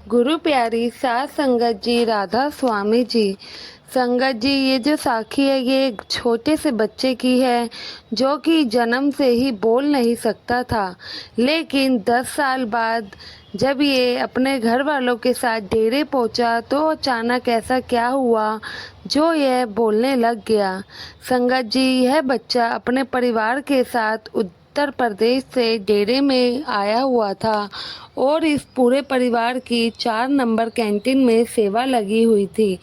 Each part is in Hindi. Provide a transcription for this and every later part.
गुरु प्यारी सात संगत जी, राधा स्वामी जी। संगत जी, ये जो साखी है ये एक छोटे से बच्चे की है जो कि जन्म से ही बोल नहीं सकता था, लेकिन 10 साल बाद जब ये अपने घर वालों के साथ डेरे पहुंचा तो अचानक ऐसा क्या हुआ जो यह बोलने लग गया। संगत जी, यह बच्चा अपने परिवार के साथ उत्तर प्रदेश से डेरे में आया हुआ था और इस पूरे परिवार की 4 नंबर कैंटीन में सेवा लगी हुई थी।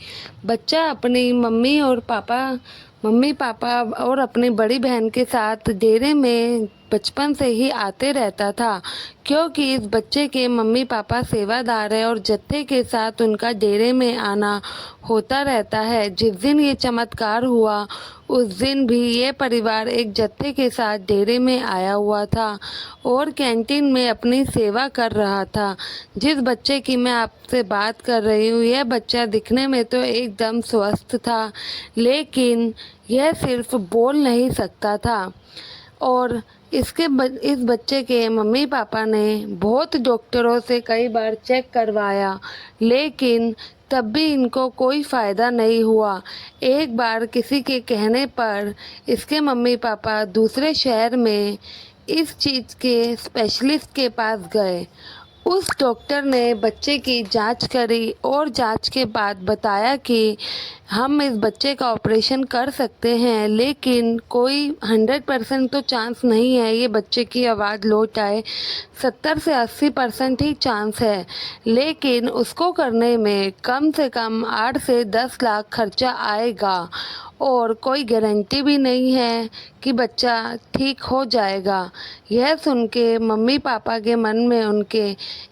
बच्चा अपनी मम्मी पापा और अपनी बड़ी बहन के साथ डेरे में बचपन से ही आते रहता था, क्योंकि इस बच्चे के मम्मी पापा सेवादार है और जत्थे के साथ उनका डेरे में आना होता रहता है। जिस दिन ये चमत्कार हुआ उस दिन भी ये परिवार एक जत्थे के साथ डेरे में आया हुआ था और कैंटीन में अपनी सेवा कर रहा था। जिस बच्चे की मैं आपसे बात कर रही हूँ, यह बच्चा दिखने में तो एकदम स्वस्थ था, लेकिन यह सिर्फ बोल नहीं सकता था। और इस बच्चे के मम्मी पापा ने बहुत डॉक्टरों से कई बार चेक करवाया, लेकिन तब भी इनको कोई फ़ायदा नहीं हुआ। एक बार किसी के कहने पर इसके मम्मी पापा दूसरे शहर में इस चीज़ के स्पेशलिस्ट के पास गए। उस डॉक्टर ने बच्चे की जांच करी और जांच के बाद बताया कि हम इस बच्चे का ऑपरेशन कर सकते हैं, लेकिन कोई 100% तो चांस नहीं है ये बच्चे की आवाज़ लौट आए। 70 से 80% ही चांस है, लेकिन उसको करने में कम से कम 8 से 10 लाख खर्चा आएगा और कोई गारंटी भी नहीं है कि बच्चा ठीक हो जाएगा। यह सुन के मम्मी पापा के मन में उनके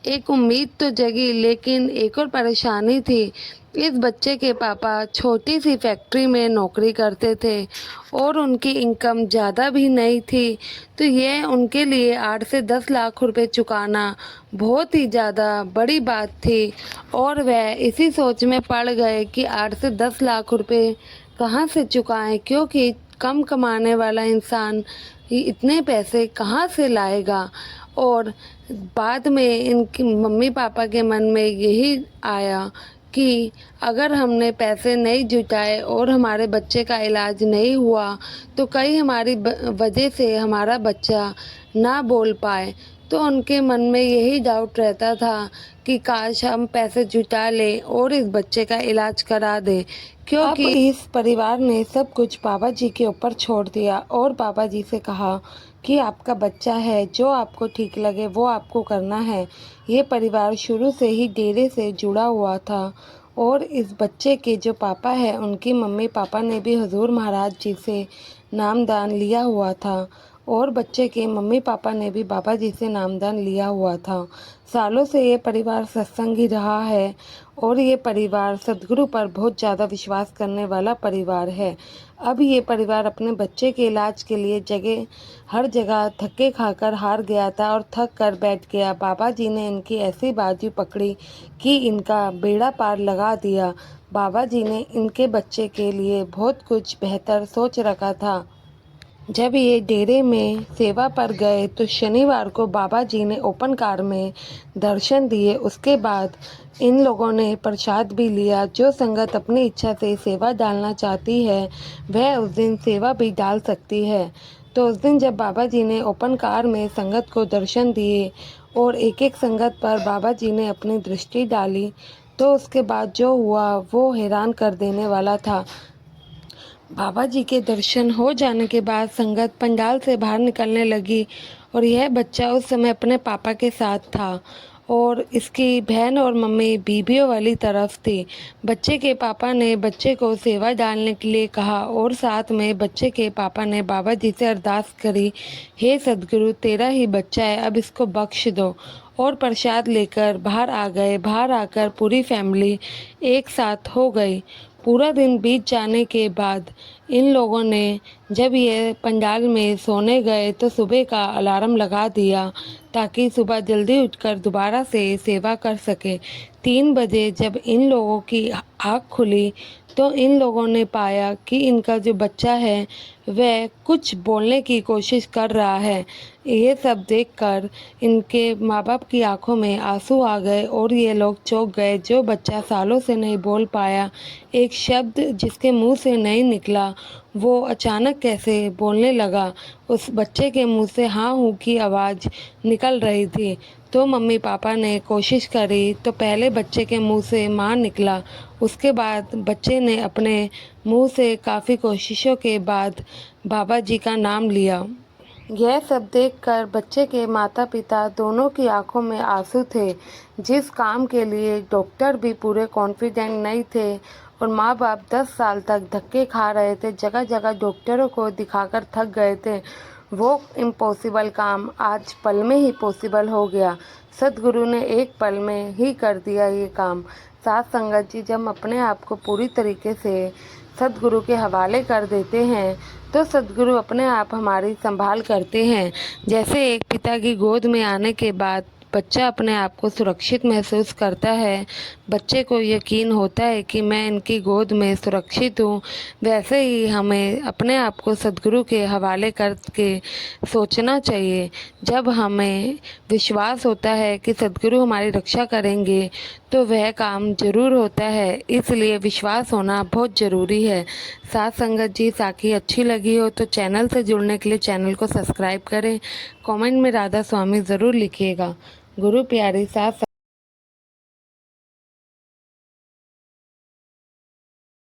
एक उम्मीद तो जगी, लेकिन एक और परेशानी थी। इस बच्चे के पापा छोटी सी फैक्ट्री में नौकरी करते थे और उनकी इनकम ज़्यादा भी नहीं थी, तो ये उनके लिए 8 से 10 लाख रुपए चुकाना बहुत ही ज़्यादा बड़ी बात थी। और वह इसी सोच में पड़ गए कि 8 से 10 लाख रुपए कहाँ से चुकाएं, क्योंकि कम कमाने वाला इंसान इतने पैसे कहाँ से लाएगा। और बाद में इनकी मम्मी पापा के मन में यही आया कि अगर हमने पैसे नहीं जुटाए और हमारे बच्चे का इलाज नहीं हुआ तो कहीं हमारी वजह से हमारा बच्चा ना बोल पाए। तो उनके मन में यही डाउट रहता था कि काश हम पैसे जुटा लें और इस बच्चे का इलाज करा दें, क्योंकि इस परिवार ने सब कुछ बाबा जी के ऊपर छोड़ दिया और बाबा जी से कहा कि आपका बच्चा है, जो आपको ठीक लगे वो आपको करना है। ये परिवार शुरू से ही डेरे से जुड़ा हुआ था और इस बच्चे के जो पापा है उनकी मम्मी पापा ने भी हुजूर महाराज जी से नामदान लिया हुआ था और बच्चे के मम्मी पापा ने भी बाबा जी से नामदान लिया हुआ था। सालों से ये परिवार सत्संगी रहा है और ये परिवार सद्गुरु पर बहुत ज़्यादा विश्वास करने वाला परिवार है। अब ये परिवार अपने बच्चे के इलाज के लिए हर जगह धक्के खाकर हार गया था और थक कर बैठ गया। बाबा जी ने इनकी ऐसी बाजू पकड़ी कि इनका बेड़ा पार लगा दिया। बाबा जी ने इनके बच्चे के लिए बहुत कुछ बेहतर सोच रखा था। जब ये डेरे में सेवा पर गए तो शनिवार को बाबा जी ने ओपन कार में दर्शन दिए। उसके बाद इन लोगों ने प्रसाद भी लिया। जो संगत अपनी इच्छा से सेवा डालना चाहती है वह उस दिन सेवा भी डाल सकती है। तो उस दिन जब बाबा जी ने ओपन कार में संगत को दर्शन दिए और एक एक संगत पर बाबा जी ने अपनी दृष्टि डाली, तो उसके बाद जो हुआ वो हैरान कर देने वाला था। बाबा जी के दर्शन हो जाने के बाद संगत पंडाल से बाहर निकलने लगी और यह बच्चा उस समय अपने पापा के साथ था और इसकी बहन और मम्मी बीबियों वाली तरफ थी। बच्चे के पापा ने बच्चे को सेवा डालने के लिए कहा और साथ में बच्चे के पापा ने बाबा जी से अरदास करी, हे सद्गुरु, तेरा ही बच्चा है, अब इसको बख्श दो। और प्रसाद लेकर बाहर आ गए। बाहर आकर पूरी फैमिली एक साथ हो गई। पूरा दिन बीत जाने के बाद इन लोगों ने जब ये पंडाल में सोने गए तो सुबह का अलार्म लगा दिया ताकि सुबह जल्दी उठकर दोबारा से सेवा कर सके। 3 बजे जब इन लोगों की आँख खुली तो इन लोगों ने पाया कि इनका जो बच्चा है वह कुछ बोलने की कोशिश कर रहा है। ये सब देखकर इनके माँ बाप की आंखों में आंसू आ गए और ये लोग चौंक गए। जो बच्चा सालों से नहीं बोल पाया, एक शब्द जिसके मुंह से नहीं निकला, वो अचानक कैसे बोलने लगा। उस बच्चे के मुंह से हाँ हूँ की आवाज़ निकल रही थी। तो मम्मी पापा ने कोशिश करी तो पहले बच्चे के मुंह से माँ निकला। उसके बाद बच्चे ने अपने मुंह से काफ़ी कोशिशों के बाद बाबा जी का नाम लिया। यह सब देखकर बच्चे के माता पिता दोनों की आंखों में आंसू थे। जिस काम के लिए डॉक्टर भी पूरे कॉन्फिडेंट नहीं थे और माँ बाप 10 साल तक धक्के खा रहे थे, जगह जगह डॉक्टरों को दिखाकर थक गए थे, वो इम्पॉसिबल काम आज पल में ही पॉसिबल हो गया। सद्गुरु ने एक पल में ही कर दिया ये काम। साथ संगत जी, जब अपने आप को पूरी तरीके से सद्गुरु के हवाले कर देते हैं तो सद्गुरु अपने आप हमारी संभाल करते हैं। जैसे एक पिता की गोद में आने के बाद बच्चा अपने आप को सुरक्षित महसूस करता है, बच्चे को यकीन होता है कि मैं इनकी गोद में सुरक्षित हूँ, वैसे ही हमें अपने आप को सद्गुरु के हवाले करके सोचना चाहिए। जब हमें विश्वास होता है कि सद्गुरु हमारी रक्षा करेंगे तो वह काम ज़रूर होता है, इसलिए विश्वास होना बहुत ज़रूरी है। साथ संगत जी, साखी अच्छी लगी हो तो चैनल से जुड़ने के लिए चैनल को सब्सक्राइब करें। कमेंट में राधा स्वामी ज़रूर लिखिएगा। गुरु प्यारी साथ